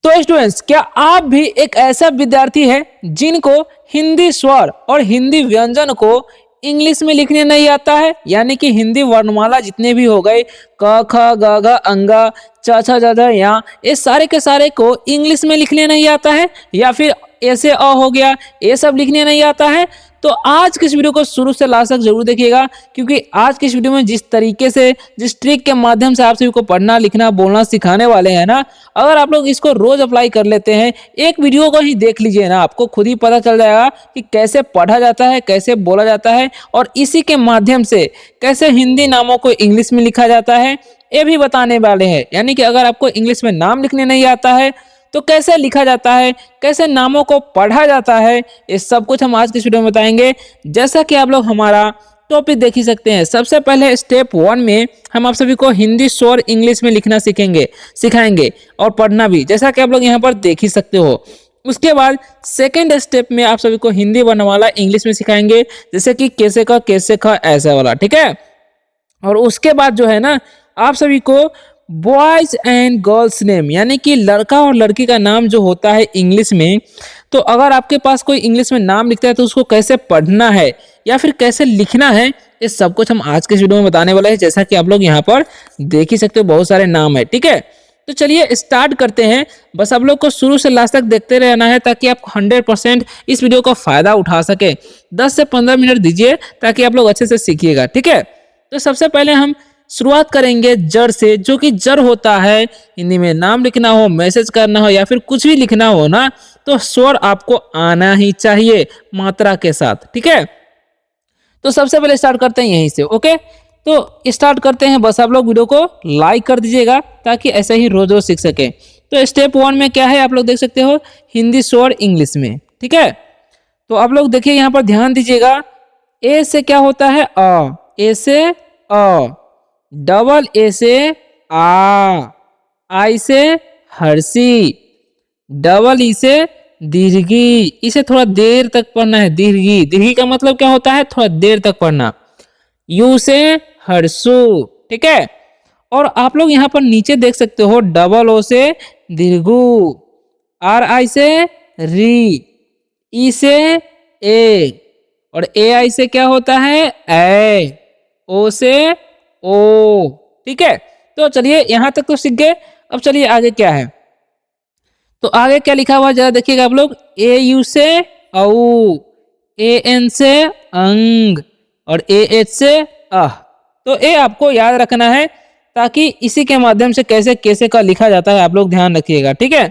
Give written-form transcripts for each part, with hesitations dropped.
तो स्टूडेंट्स, क्या आप भी एक ऐसा विद्यार्थी है जिनको हिंदी स्वर और हिंदी व्यंजन को इंग्लिश में लिखने नहीं आता है, यानी कि हिंदी वर्णमाला जितने भी हो गए क ख ग घ अंगा च छ ज झ या, ये सारे के सारे को इंग्लिश में लिखने नहीं आता है, या फिर ऐसे अ हो गया, ये सब लिखने नहीं आता है। तो आज की इस वीडियो को शुरू से लास्ट तक जरूर देखिएगा, क्योंकि आज की इस वीडियो में जिस तरीके से, जिस ट्रिक के माध्यम से आप सभी को पढ़ना लिखना बोलना सिखाने वाले हैं ना, अगर आप लोग इसको रोज अप्लाई कर लेते हैं, एक वीडियो को ही देख लीजिए ना, आपको खुद ही पता चल जाएगा कि कैसे पढ़ा जाता है, कैसे बोला जाता है, और इसी के माध्यम से कैसे हिंदी नामों को इंग्लिश में लिखा जाता है, ये भी बताने वाले हैं। यानी कि अगर आपको इंग्लिश में नाम लिखने नहीं आता है तो कैसे लिखा जाता है, कैसे नामों को पढ़ा जाता है, ये सब कुछ हम आज की वीडियो में बताएंगे। जैसा कि आप लोग हमारा टॉपिक देख ही सकते हैं, सबसे पहले स्टेप 1 में हम आप सभी को हिंदी स्वर इंग्लिश में लिखना सिखाएंगे और पढ़ना भी, जैसा कि आप लोग यहाँ पर देख ही सकते हो। उसके बाद सेकेंड स्टेप में आप सभी को हिंदी वर्णमाला इंग्लिश में सिखाएंगे, जैसे कि कैसे का कैसे का ऐसा वाला, ठीक है। और उसके बाद जो है ना, आप सभी को बॉयज एंड गर्ल्स नेम, यानी कि लड़का और लड़की का नाम जो होता है इंग्लिश में, तो अगर आपके पास कोई इंग्लिश में नाम लिखता है तो उसको कैसे पढ़ना है या फिर कैसे लिखना है, ये सब कुछ हम आज के इस वीडियो में बताने वाले हैं। जैसा कि आप लोग यहाँ पर देख ही सकते हो, बहुत सारे नाम है, ठीक है। तो चलिए स्टार्ट करते हैं। बस आप लोग को शुरू से लास्ट तक देखते रहना है, ताकि आप 100% इस वीडियो का फायदा उठा सके। 10 से 15 मिनट दीजिए ताकि आप लोग अच्छे से सीखिएगा, ठीक है। तो सबसे पहले हम शुरुआत करेंगे जड़ से, जो कि जड़ होता है हिंदी में नाम लिखना हो, मैसेज करना हो या फिर कुछ भी लिखना हो ना, तो स्वर आपको आना ही चाहिए मात्रा के साथ, ठीक है। तो सबसे पहले स्टार्ट करते हैं यहीं से, ओके। तो स्टार्ट करते हैं, बस आप लोग वीडियो को लाइक कर दीजिएगा ताकि ऐसे ही रोज रोज सीख सके। तो स्टेप 1 में क्या है आप लोग देख सकते हो, हिंदी स्वर इंग्लिश में, ठीक है। तो आप लोग देखिए यहाँ पर ध्यान दीजिएगा, ए से क्या होता है अ, ए से अ, डबल ए से आ, आई से हर्षी, डबल ई से दीर्घी, इसे थोड़ा देर तक पढ़ना है, दीर्घी, दीर्घी का मतलब क्या होता है, थोड़ा देर तक पढ़ना। यू से हर्षु, ठीक है। और आप लोग यहाँ पर नीचे देख सकते हो, डबल ओ से दीर्घु, आर आई से री, ई से ए, और ए आई से क्या होता है ए, ओ से ओ, ठीक है। तो चलिए यहाँ तक तो सीख गए। अब चलिए आगे क्या है, तो आगे क्या लिखा हुआ जरा देखिएगा आप लोग, ए यू से औ, ए एन से अंग, और ए एच से अह। तो ये आपको याद रखना है, ताकि इसी के माध्यम से कैसे कैसे का लिखा जाता है आप लोग ध्यान रखिएगा, ठीक है।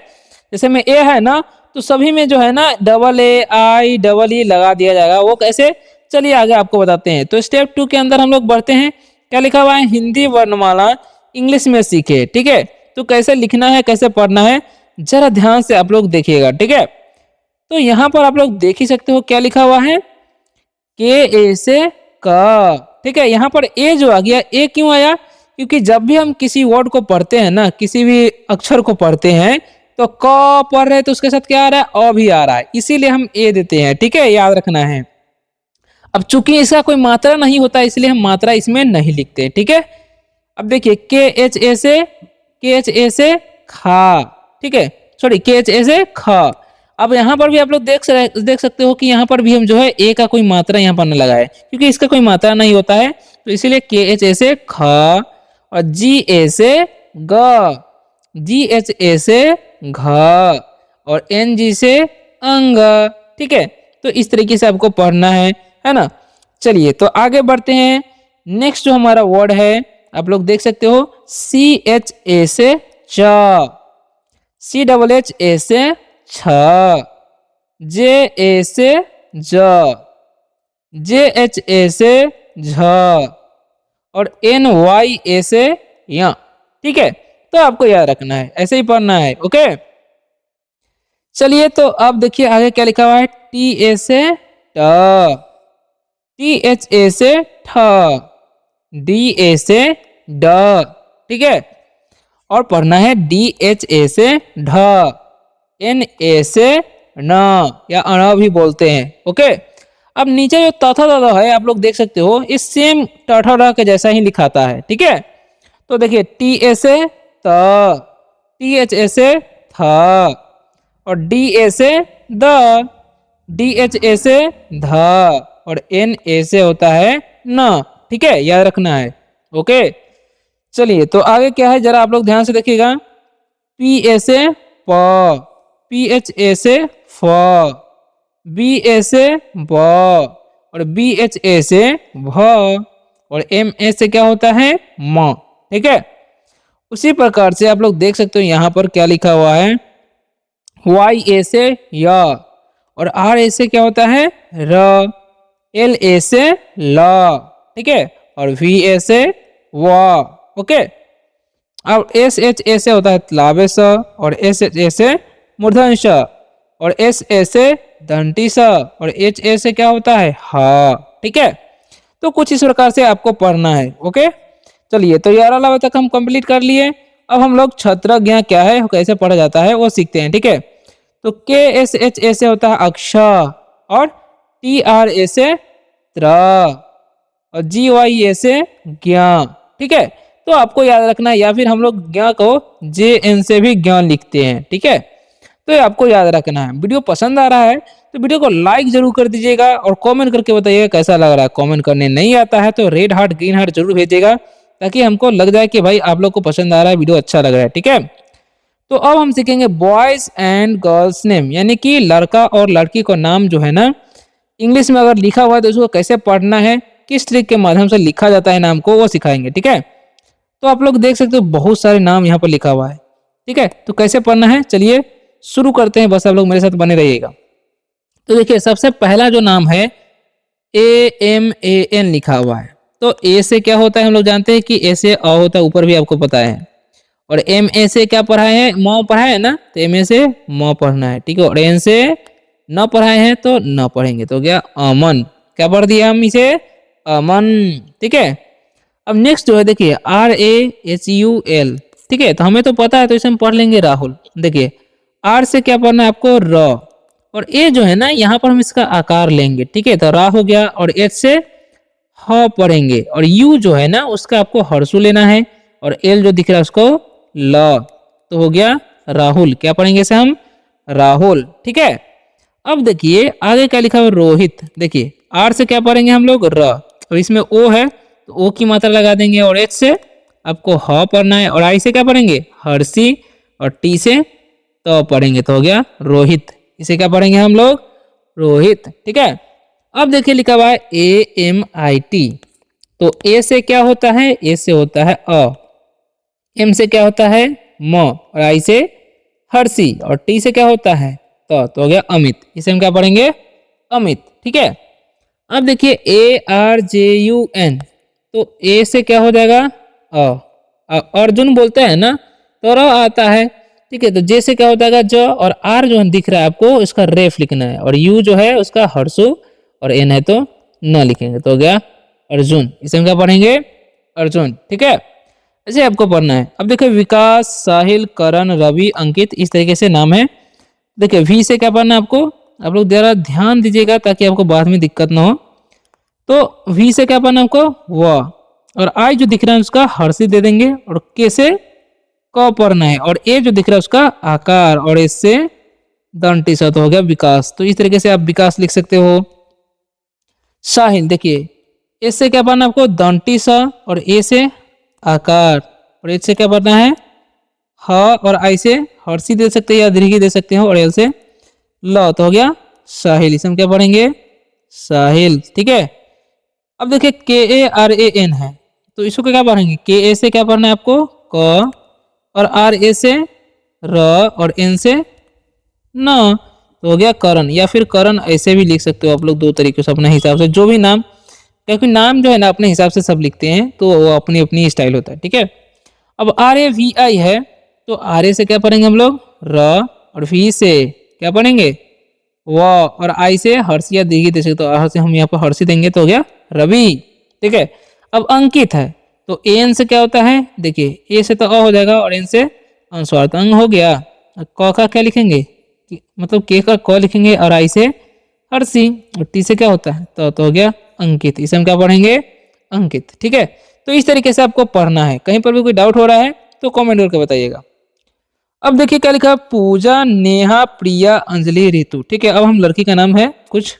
जैसे में ए है ना, तो सभी में जो है ना double A I double E लगा दिया जाएगा, वो कैसे, चलिए आगे आपको बताते हैं। तो स्टेप 2 के अंदर हम लोग बढ़ते हैं। क्या लिखा हुआ है, हिंदी वर्णमाला इंग्लिश में सीखे, ठीक है। तो कैसे लिखना है कैसे पढ़ना है जरा ध्यान से आप लोग देखिएगा, ठीक है। तो यहाँ पर आप लोग देख ही सकते हो क्या लिखा हुआ है, के ए से क, ठीक है। यहाँ पर ए जो आ गया, ए क्यों आया, क्योंकि जब भी हम किसी वर्ड को पढ़ते हैं ना, किसी भी अक्षर को पढ़ते हैं, तो क पढ़ रहे हैं तो उसके साथ क्या आ रहा है, अ भी आ रहा है, इसीलिए हम ए देते हैं, ठीक है, याद रखना है। अब चूंकि इसका कोई मात्रा नहीं होता, इसलिए हम मात्रा इसमें नहीं लिखते, ठीक है। अब देखिए के एच ए से खा, ठीक है, सॉरी के एच ए से ख। अब यहाँ पर भी आप लोग देख सकते हो कि यहाँ पर भी हम जो है ए का कोई मात्रा यहाँ पर न लगाए, क्योंकि इसका कोई मात्रा नहीं होता है, तो इसीलिए के एच ए से ख, और जी ए से ग, जी एच ए से घ, और एन जी से अंग, ठीक है। तो इस तरीके से आपको पढ़ना है ना। चलिए तो आगे बढ़ते हैं। नेक्स्ट जो हमारा वर्ड है आप लोग देख सकते हो, सी एच ए से च, सी डबल एच ए से छ, जे ए से ज, जे एच ए से झ, और एन वाई ए से या, ठीक है। तो आपको याद रखना है, ऐसे ही पढ़ना है, ओके। चलिए तो अब देखिए आगे क्या लिखा हुआ है, टी ए से ट, टी एच ए से ठ, डी ए से ड, ठीक है। और पढ़ना है डी एच ए से ढ, एन ए से न, या अण भी बोलते हैं, ओके। अब नीचे जो तथा तथा है आप लोग देख सकते हो, इस सेम टठा के जैसा ही लिखाता है, ठीक है। तो देखिए टी ए से त, टी एच ए से था, और डी ए से द, डी एच ए से ध, और एन ए से होता है न। ठीक है, याद रखना है। ओके, चलिए तो आगे क्या है जरा आप लोग ध्यान से देखिएगा। पी ए से प, पी एच ए से फ, बी ए से ब, और बी एच ए से भ, और एम ए से क्या होता है म। ठीक है, उसी प्रकार से आप लोग देख सकते हो यहाँ पर क्या लिखा हुआ है। वाई ए से य, और आर ए से क्या होता है र, एल ए से ल। ठीक है, और वी ए से व। ओके, अब एस एच ए से होता है तलावे स, और एस एच ए से मूर्धन श, और एस ए से दंती स, और एच ए से क्या होता है हा। ठीक है, तो कुछ इस प्रकार से आपको पढ़ना है। ओके, चलिए तो 11 लाभ तक हम कंप्लीट कर लिए। अब हम लोग छत्रज्ञ क्या है, कैसे पढ़ा जाता है वो सीखते हैं। ठीक है, तो के एस एच ए से होता है अक्ष, और टी आर ए से त्र, और जी वाई ए से ज्ञ। ठीक है, तो आपको याद रखना है, या फिर हम लोग ज्ञ को जे एन से भी ज्ञान लिखते हैं। ठीक है, तो ये आपको याद रखना है। वीडियो पसंद आ रहा है तो वीडियो को लाइक जरूर कर दीजिएगा, और कमेंट करके बताइएगा कैसा लग रहा है। कमेंट करने नहीं आता है तो रेड हार्ट ग्रीन हार्ट जरूर भेजिएगा, ताकि हमको लग जाए कि भाई आप लोग को पसंद आ रहा है, वीडियो अच्छा लग रहा है। ठीक है, तो अब हम सीखेंगे बॉयज एंड गर्ल्स नेम, यानी कि लड़का और लड़की का नाम जो है ना, इंग्लिश में अगर लिखा हुआ है तो उसको कैसे पढ़ना है, किस ट्रिक के माध्यम से लिखा जाता है नाम को, वो सिखाएंगे। ठीक है, तो आप लोग देख सकते हो बहुत सारे नाम यहाँ पर लिखा हुआ है। ठीक है, तो कैसे पढ़ना है चलिए शुरू करते हैं, बस आप लोग मेरे साथ बने रहिएगा। तो देखिए सबसे पहला जो नाम है ए एम ए एन लिखा हुआ है। तो ए से क्या होता है हम लोग जानते हैं कि ए से अ होता है, ऊपर भी आपको पता है। और एम ए से क्या पढ़ाए हैं, म पढ़ाए है ना, तो एम ए से म पढ़ना है। ठीक है, और एन से न पढ़ाए हैं तो न पढ़ेंगे, तो गया अमन। क्या पढ़ दिया हम इसे, अमन। ठीक है, अब नेक्स्ट जो है देखिए R A H U L. ठीक है, तो हमें तो पता है तो इसे हम पढ़ लेंगे राहुल। देखिए आर से क्या पढ़ना है आपको र, और ए जो है ना यहाँ पर हम इसका आकार लेंगे। ठीक है, तो रा हो गया, और एच से ह पढ़ेंगे, और यू जो है ना उसका आपको हर्षु लेना है, और एल जो दिख रहा है उसको ल, तो हो गया राहुल। क्या पढ़ेंगे इसे हम, राहुल। ठीक है, अब देखिए आगे क्या लिखा हुआ रोहित। देखिए आर से क्या पढ़ेंगे हम लोग र, और इसमें ओ है तो ओ की मात्रा लगा देंगे, और एच से आपको ह पढ़ना है, और आई से क्या पढ़ेंगे हर्षी, और टी से तो पढ़ेंगे, तो हो गया रोहित। इसे क्या पढ़ेंगे हम लोग, रोहित। ठीक है, अब देखिए लिखा हुआ है ए एम आई टी। तो ए से क्या होता है, ए से होता है अ, एम से क्या होता है म, और आई से हर्षी, और टी से क्या होता है तो हो गया अमित। इसे हम क्या पढ़ेंगे, अमित। ठीक है, अब देखिए A R J U N. तो ए से क्या हो जाएगा अर्जुन बोलते हैं ना, तो र आता है। ठीक है, तो जे से क्या होता है ज, और आर जो दिख रहा है आपको इसका रेफ लिखना है, और यू जो है उसका हर्षु, और एन है तो न लिखेंगे, तो हो गया अर्जुन। इसे हम क्या पढ़ेंगे, अर्जुन। ठीक है, ऐसे आपको पढ़ना है। अब देखिए विकास, साहिल, करण, रवि, अंकित, इस तरीके से नाम है। देखिए वी से क्या पढ़ना है आपको, आप लोग जरा ध्यान दीजिएगा ताकि आपको बाद में दिक्कत ना हो। तो वी से क्या पढ़ना है आपको व, और आई जो दिख रहा है उसका हर्षित दे देंगे, और के से क पढ़ना है, और ए जो दिख रहा है उसका आकार, और एस से दंती सा, तो हो गया विकास। तो इस तरीके से आप विकास लिख सकते हो। साहिल, देखिए एस से क्या पढ़ना है आपको दंती सा, और ए से आकार, और एच से क्या पढ़ना है ह, और आई से हर्षी दे सकते हैं या दीर्घी दे सकते हो, और एल से ल, तो हो गया साहिल। इसे हम क्या पढ़ेंगे, साहिल। ठीक है, अब देखिए के ए आर ए एन है, तो इसको क्या पढ़ेंगे, के ए से क्या पढ़ना है आपको क, और आर ए से र, और एन से न, तो हो गया करण, या फिर करण ऐसे भी लिख सकते हो आप लोग, दो तरीके से अपने हिसाब से, जो भी नाम, क्योंकि नाम जो है ना अपने हिसाब से सब लिखते हैं, तो वो अपनी अपनी स्टाइल होता है। ठीक है, अब आर ए वी आई है, तो आर ए से क्या पढ़ेंगे हम लोग र, और वी से क्या पढ़ेंगे व, और आई से हर्षी या दीर्घी दे सकते, तो आर से हम यहाँ पर हर्षी देंगे, तो हो गया रवि। ठीक है, अब अंकित है, तो एन से क्या होता है, देखिए ए से तो अ हो जाएगा, और एन से अनुस्वार, तो अंग हो गया। क का क्या लिखेंगे, मतलब के का क लिखेंगे, और आई से हर्षी, और टी से क्या होता है तो हो गया अंकित। इसे हम क्या पढ़ेंगे, अंकित। ठीक है, तो इस तरीके से आपको पढ़ना है। कहीं पर भी कोई डाउट हो रहा है तो कमेंट करके बताइएगा। अब देखिए क्या लिखा है, पूजा, नेहा, प्रिया, अंजलि, रितु। ठीक है, अब हम लड़की का नाम है कुछ।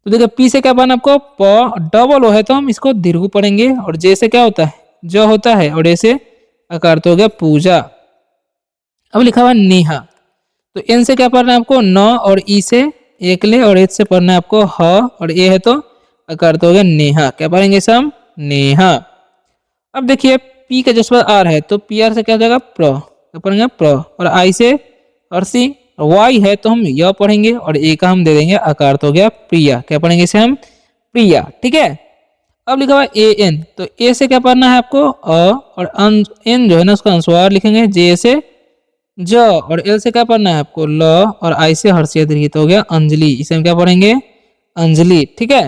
तो देखिए पी से क्या पढ़ना आपको, प डबल ओ है तो हम इसको दीर्घ पढ़ेंगे, और जे से क्या होता है, ज होता है, और ए से आकार तो हो गया पूजा। अब लिखा हुआ नेहा, तो एन से क्या पढ़ना है आपको, न, और ई से एकले, और एच से पढ़ना है आपको ह, और ए है तो आकार तो हो गया नेहा। क्या पढ़ेंगे इसे हम, नेहा। अब देखिए पी का जज्बा आर है तो पी आर से क्या हो जाएगा, प्र। क्या पढ़ेंगे, प्र। और आई से अर्सी, और वाई है तो हम य पढ़ेंगे, और ए का हम दे देंगे आकार तो हो गया प्रिया। क्या पढ़ेंगे इसे हम, प्रिया। ठीक है, अब लिखा हुआ ए एन, तो ए से क्या पढ़ना है आपको, अ, और एन जो है ना उसका अनुस्वार लिखेंगे, जे से ज, और एल से क्या पढ़ना है आपको, ल, और आई से हर्षिया दीर्घित हो गया अंजलि। इसे हम क्या पढ़ेंगे, अंजलि। ठीक है,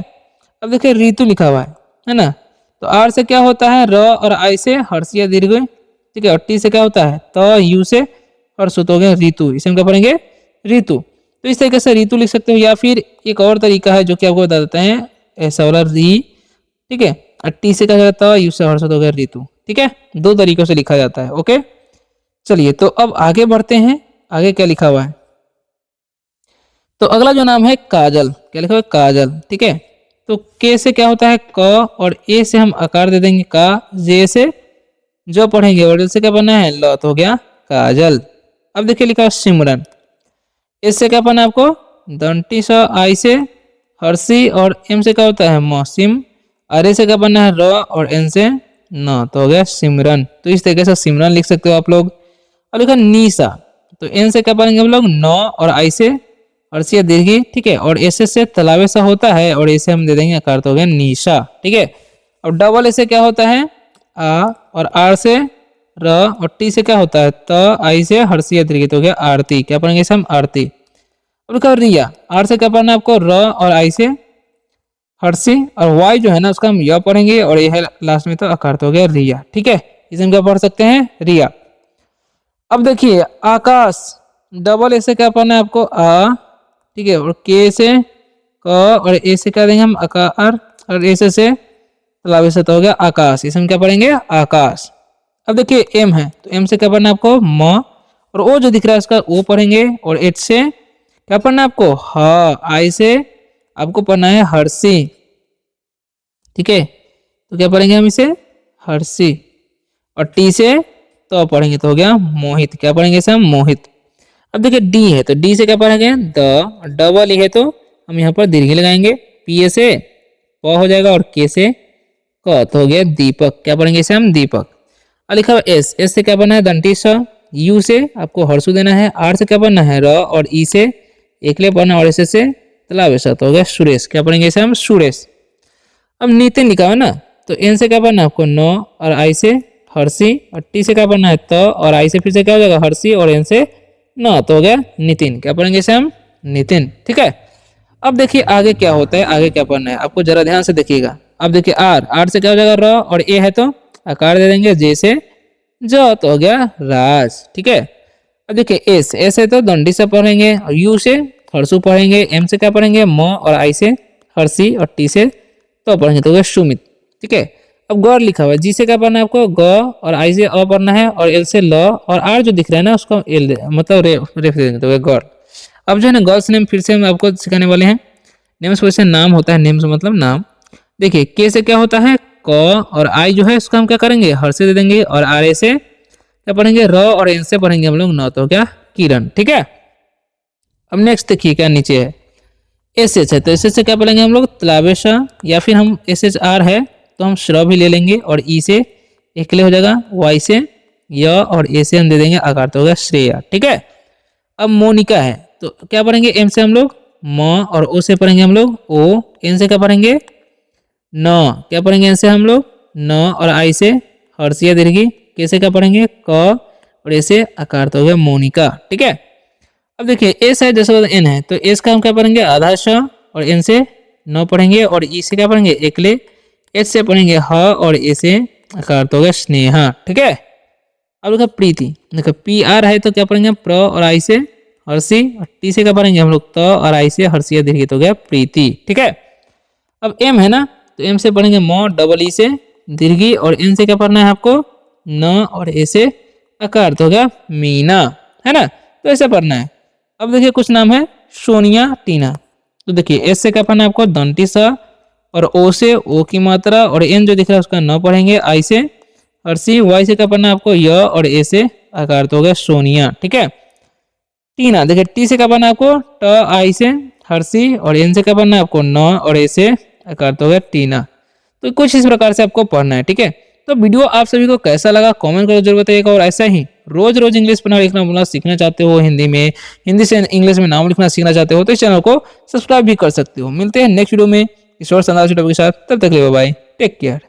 अब देखिए ऋतु लिखा हुआ है ना, तो आर से क्या होता है, र, और आई से हर्षिया दीर्घ। ठीक है, और टी से क्या होता है, त, यू से हर्षुत हो गया ऋतु। इसे हम क्या पढ़ेंगे, ऋतु। तो इस तरीके से ऋतु लिख सकते हो, या फिर एक और तरीका है जो कि आपको बता देते हैं, ऐसा वाला री। ठीक है, और टी से क्या जाता है, यू से हर्षित हो गया ऋतु। ठीक है, दो तरीकों से लिखा जाता है। ओके, चलिए तो अब आगे बढ़ते हैं, आगे क्या लिखा हुआ है। तो अगला जो नाम है काजल, क्या लिखा हुआ है, काजल। ठीक है, तो के से क्या होता है, क, और ए से हम आकार दे देंगे का, जे से जो पढ़ेंगे, और एल से क्या पढ़ना है, ल, तो हो गया काजल। अब देखिए लिखा है सिमरन, एस से क्या पढ़ना है आपको, दंती स, आई से हर्षी, और एम से क्या होता है, मौसिम, आर ए से क्या पढ़ना है, र, और एन से न, तो हो गया सिमरन। तो इस तरीके से सिमरन लिख सकते हो आप लोग। अब लिखा निशा, तो एन से क्या पढ़ेंगे हम लोग, न, और आई से अर्सिया दीर्घी। ठीक है, और एस से तलावे सा होता है, और ऐसे हम दे देंगे आकार तो हो गया निशा। ठीक है, अब डबल ए से क्या होता है, आ, और आर से र, और टी से क्या होता है, त, आई से हर्षिया दीर्घी तो हो गया आरती। क्या पढ़ेंगे इसे हम, आरती। अब लिखा रिया, आर से क्या पढ़ना है आपको, र, और आई से हर्षी, और वाई जो है ना उसका हम य पढ़ेंगे, और यह लास्ट में तो आकार तो हो गया रिया। ठीक है, इसे हम क्या पढ़ सकते हैं, रिया। अब देखिए आकाश, डबल ए से क्या पढ़ना है आपको, आ। ठीक है, और के से क, और ए से क्या देंगे हम, आकार, और ए से तलावे से तो हो गया आकाश। इसे हम क्या पढ़ेंगे, आकाश। अब देखिए एम है, तो एम से क्या पढ़ना है आपको, म, और ओ जो दिख रहा है इसका ओ पढ़ेंगे, और एच से क्या पढ़ना है आपको, ह, आई से आपको पढ़ना है हर्षी। ठीक है, तो क्या पढ़ेंगे हम इसे, हर्षी, और टी से तो पढ़ेंगे तो हो गया मोहित। क्या पढ़ेंगे इसे हम, मोहित। अब देखिए डी है, तो डी से क्या पढ़ेंगे, द, डबल ई है तो हम यहाँ पर दीर्घ लगाएंगे, पी ए से प हो जाएगा, और के से क, तो हो गया दीपक। क्या पढ़ेंगे इसे हम, दीपक। अब लिखा हुआ एस, एस से क्या बनना है, दंती स, यू से आपको हर्षु देना है, आर से क्या बनना है, र, और ई से एकले पढ़ना, और एस से तलावे सा तो हो गया सुरेश। क्या पढ़ेंगे इसे हम, सुरेश। अब नितिन लिखा हुआ ना, तो एन से क्या पढ़ना है आपको, न, और आई से हर्षी, और टी से क्या पढ़ना है, त, और आई से फिर से क्या हो जाएगा, हर्षी, और एन से न, तो हो गया नितिन। क्या पढ़ेंगे इसे हम, नितिन। ठीक है, अब देखिए आगे क्या होता है, आगे क्या पढ़ना है आपको, जरा ध्यान से देखिएगा। अब देखिए आर, आर से क्या हो जाएगा, र, और ए है तो आकार दे देंगे, जे से ज, तो हो गया राज। ठीक है, अब देखिए एस, एस है तो दंडी से पढ़ेंगे, और यू से हर्षु पढ़ेंगे, एम से क्या पढ़ेंगे, म, और आई से हर्षी, और टी से तो पढ़ेंगे तो हो गया सुमित। ठीक है, अब गौर लिखा हुआ है, जी से क्या पढ़ना है आपको, ग, और आई से अ पढ़ना है, और एल से ल, और आर जो दिख रहा है ना उसको एल मतलब रेफ दे देंगे तो हो गया गौर। अब जो है ना गर्ल्स नेम फिर से हम आपको सिखाने वाले हैं। नेम्स वैसे नाम होता है, नेम्स मतलब नाम। देखिए के से क्या होता है, क, और आई जो है इसको हम क्या करेंगे, हर से दे देंगे, और आर ए से क्या पढ़ेंगे, र, और एन से पढ़ेंगे हम लोग न, तो क्या किरण। ठीक है, अब नेक्स्ट देखिए क्या नीचे है, एस एच है, तो एस एच से क्या पढ़ेंगे हम लोग, तलावेशा, या फिर हम एस एच आर है तो हम श्र भी ले लेंगे, और ई से एकले हो जाएगा, वाई से य, और ए से हम दे देंगे आकार तो होगा श्रेया। ठीक है, अब मोनिका है, तो क्या पढ़ेंगे, एम से हम लोग म, और ओ से पढ़ेंगे हम लोग ओ, एन से क्या पढ़ेंगे न, क्या पढ़ेंगे एन से हम लोग न, और आई से हर्षिया दीर्घी, के से क्या पढ़ेंगे क, और ए से आकार तो हो गया मोनिका। ठीक है, अब देखिए एस है जैसे एन है, तो एस का हम क्या पढ़ेंगे आधा श, और एन से न पढ़ेंगे, और ई से क्या पढ़ेंगे एकले, एच से पढ़ेंगे ह, और ए से आकार तो हो गया स्नेहा। ठीक है, अब देखो प्रीति, देखो पी आर है तो क्या पढ़ेंगे प्र, और आई से हर्षी, और टी से क्या पढ़ेंगे हम लोग त, और आई से हर्षिया दीर्घ तो हो गया प्रीति। ठीक है, अब एम है ना, तो एम से पढ़ेंगे म, डबल ई से दीर्घी, और एन से क्या पढ़ना है आपको न, और ए से आकार तो हो गया मीना। है ना। तो ऐसे पढ़ना है। अब देखिए कुछ नाम है सोनिया, टीना। तो देखिए एस से क्या पढ़ना है आपको, दंती स, और ओ से ओ की मात्रा, और एन जो दिख रहा है उसका न पढ़ेंगे। आई से हर्षी, वाई से क्या पढ़ना है आपको, य, और ए से आकार तो हो गया सोनिया, ठीक है। टीना, देखिए टी से क्या पढ़ना है आपको, ट, आई से हर्षी, और एन से क्या पढ़ना है आपको, न, और ए से आकार तो हो गया टीना। तो कुछ इस प्रकार से आपको पढ़ना है, ठीक है। तो वीडियो आप सभी को कैसा लगा कमेंट करके जरूर बताइएगा, और ऐसा ही रोज रोज इंग्लिश पढ़ना लिखना बोलना सीखना चाहते हो, हिंदी में, हिंदी से इंग्लिश में नाम लिखना सीखना चाहते हो, तो इस चैनल को सब्सक्राइब भी कर सकते हो। मिलते हैं नेक्स्ट वीडियो में इस और शानदार टॉपिक के साथ, तब तक के लिए बाय बाय, टेक केयर।